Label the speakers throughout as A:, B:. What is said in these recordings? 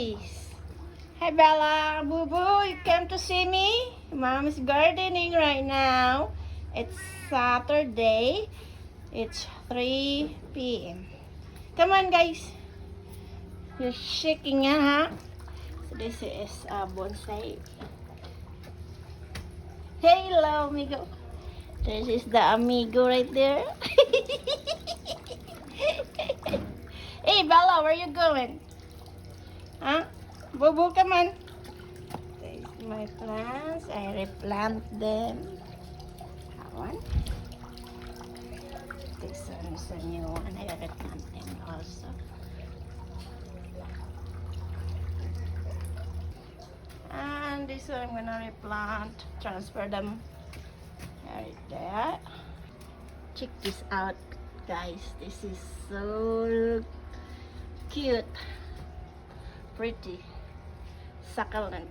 A: guys! Hi Bella, Boo Boo, you came to see me? Mom is gardening right now. It's Saturday. It's 3 p.m. Come on guys. You're shaking huh? So this is bonsai. Hello amigo. This is the amigo right there. Hey Bella, where you going? Huh? Boo Boo, come on. This is my plants. I replant them. That one. This one is a new one. I replant them also. And this one I'm gonna replant. Transfer them right there. Check this out, guys. This is so cute. Pretty. Succulent.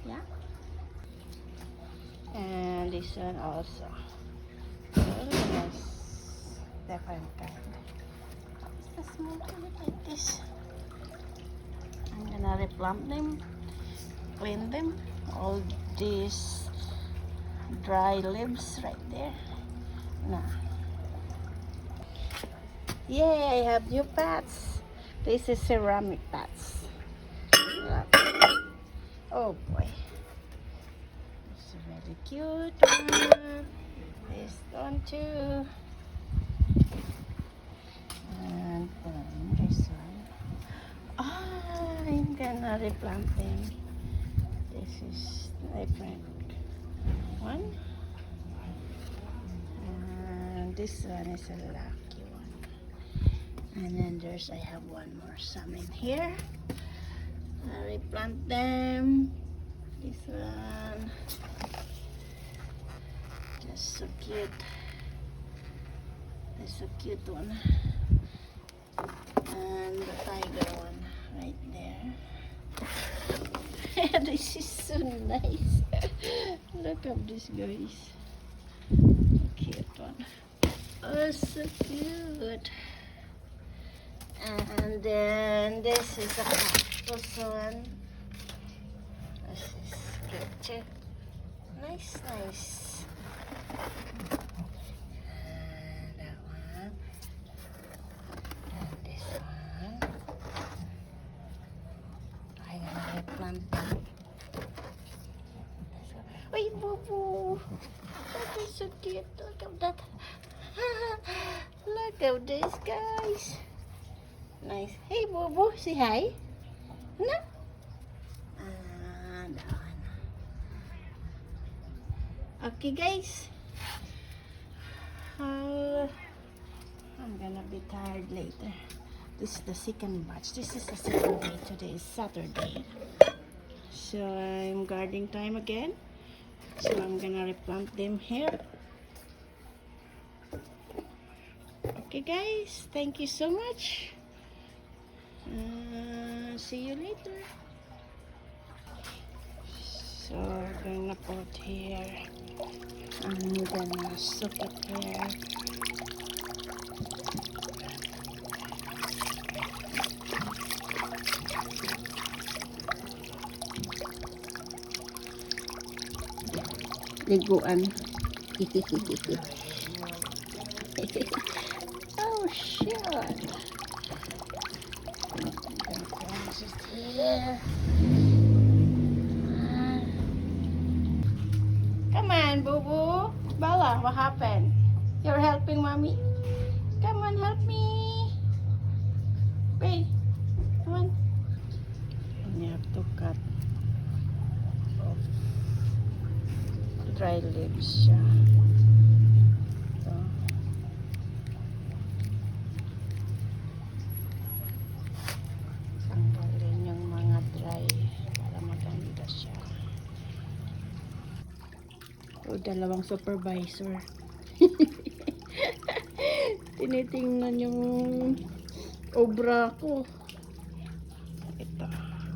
A: Yeah. And this one also. Very nice. Different kind. It's a small one like this. I'm gonna replant them. Clean them. All these dry leaves right there. Nah. Yay, I have new pots. This is ceramic pots. Oh boy. It's a very cute one. This one too. And then this one. I'm gonna replant them. This is different one. And this one is a lucky one. And then I have one more some in here. I replant them. This one. Just so cute. That's a cute one. And the tiger one right there. This is so nice. Look at this, guys. Cute one. Oh, so cute. And then this is a cactus one. This is cute too. Nice, nice. And that one. And this one. I'm gonna replant them. Wait, Boo Boo. That is so cute. Look at that. Look at this, guys. Nice. Hey, Boo Boo, say hi. No? And that one. Okay, guys. I'm gonna be tired later. This is the second batch. This is the second day. Today is Saturday. So I'm gardening time again. So I'm gonna replant them here. Okay, guys. Thank you so much. See you later. So we're gonna put here. I'm gonna soak it here. Liguan. Oh shit. Here. Come on, Boo Boo. Bella, what happened? You're helping mommy? Come on, help me. Wait, come on. And you have to cut off dry leaves siya. So, tanggalin yung mga dry para maganda siya. O, dalawang supervisor. Tinitingnan yung obra ko. Ito,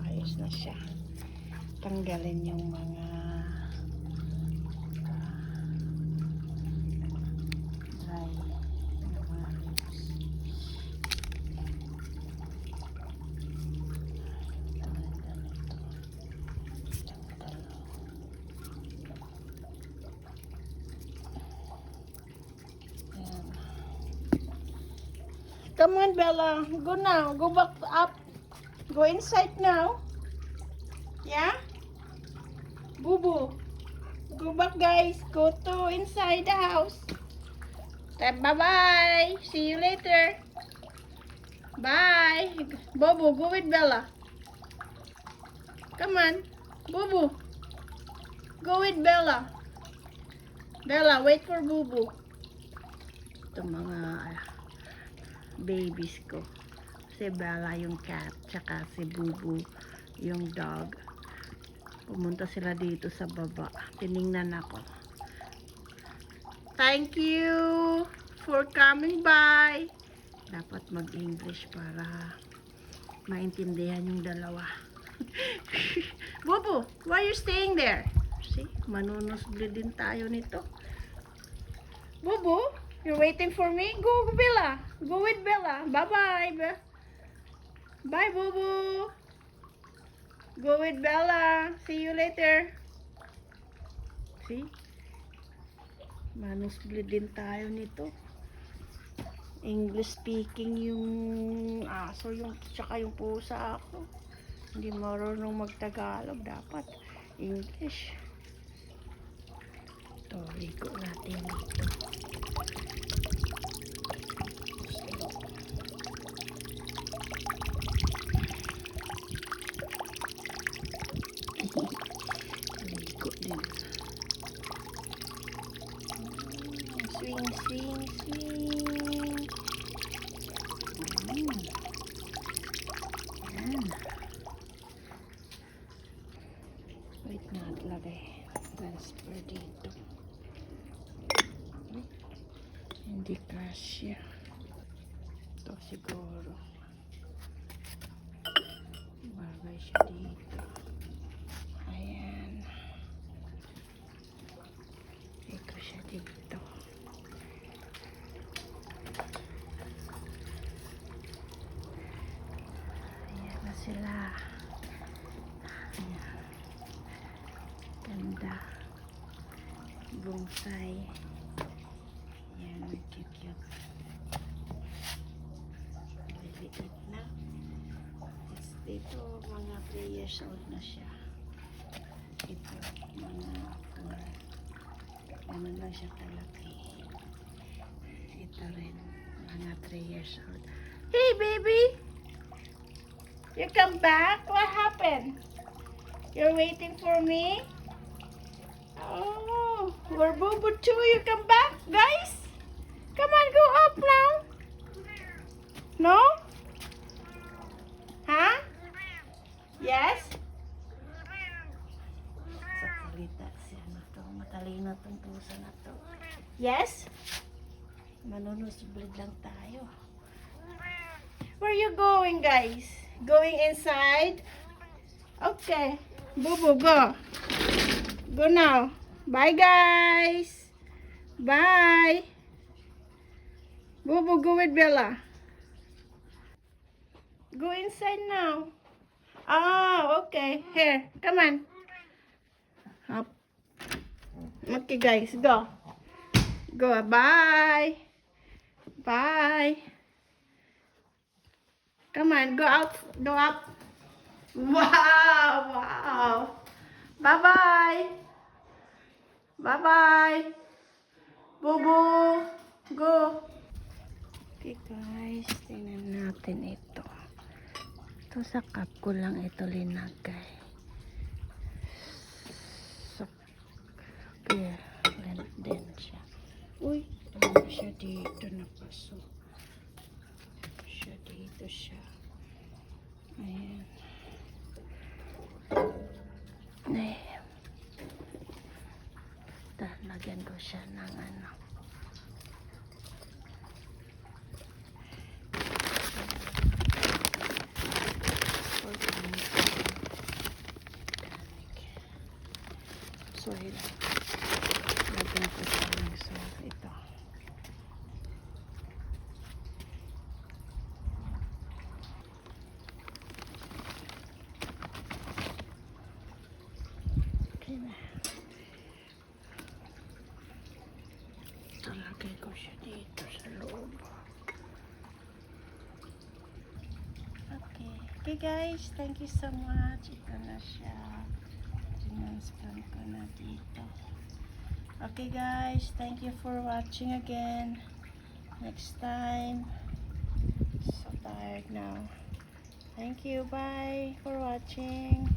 A: ayos na siya. Tanggalin yung mga dry na mga leaves. Come on, Bella. Go now. Go back up. Go inside now. Yeah? Boo-boo. Go back, guys. Go to inside the house. Bye-bye. See you later. Bye. Bobo, go with Bella. Come on. Boo-boo. Go with Bella. Bella, wait for Boo-boo. Ito mga babies ko. Si Bella yung cat, tsaka si Boo-boo yung dog. Pumunta sila dito sa baba. Tiningnan ako. Thank you for coming by. Dapat mag-English para maintindihan yung dalawa. Bobo, why are you staying there? See, manunusbli din tayo nito. Bobo, you're waiting for me? Go, Bella. Go with Bella. Bye-bye. Bye, Bobo. Go with Bella. See you later. See? Manusbli din tayo nito. English speaking yung aso, yung tsaka yung pusa ako. Hindi marunong magtagalog, dapat English. Ito, ligo natin dito. Ligo din. Swing, swing, swing. Yan. Wait na, lagay. Transfer dito. Hindi kasya. Ito siguro. Bagay siya dito. Ayan. Ito siya dito. Ayan na sila. Ayan. Ganda. Bonsai. Ayan, cute. Liliit na. Ito, mga 3 years old na siya. Ito, mga 4. Ano lang siya kalaki. Ito rin, mga 3 years old. Hey, baby! You come back? What happened? You're waiting for me? Oh, we're Bobo too. You come back, guys? Come on, go up now. No? Huh? Yes? Sa salita siya na to. Matalino tong pusa na to. Yes? Manunusblid lang tayo. Where are you going, guys? Going inside? Okay. Bobo, go. Go now. Bye, guys. Bye. Bobo, go with Bella. Go inside now. Oh, okay. Here, come on. Up. Okay, guys, go. Go. Bye. Bye. Come on, go out. Go up. Wow. Bye-bye. Bye-bye. Bobo. Go. Okay, guys. Tingnan natin ito. Ito sa cup ko lang ito linagay. So, kaya din siya. Uy, ano siya dito napaso. Siya dito siya. Ayan. Ayan. Lagyan ko siya ng ano. So, lagyan ko siya ng salt. Ito. Okay na. Lagay ko siya dito sa loob. Okay guys, thank you so much. Ito na siya. Sinaspan ko na dito. Okay guys, thank you for watching again. Next time. So tired now. Thank you. Bye for watching.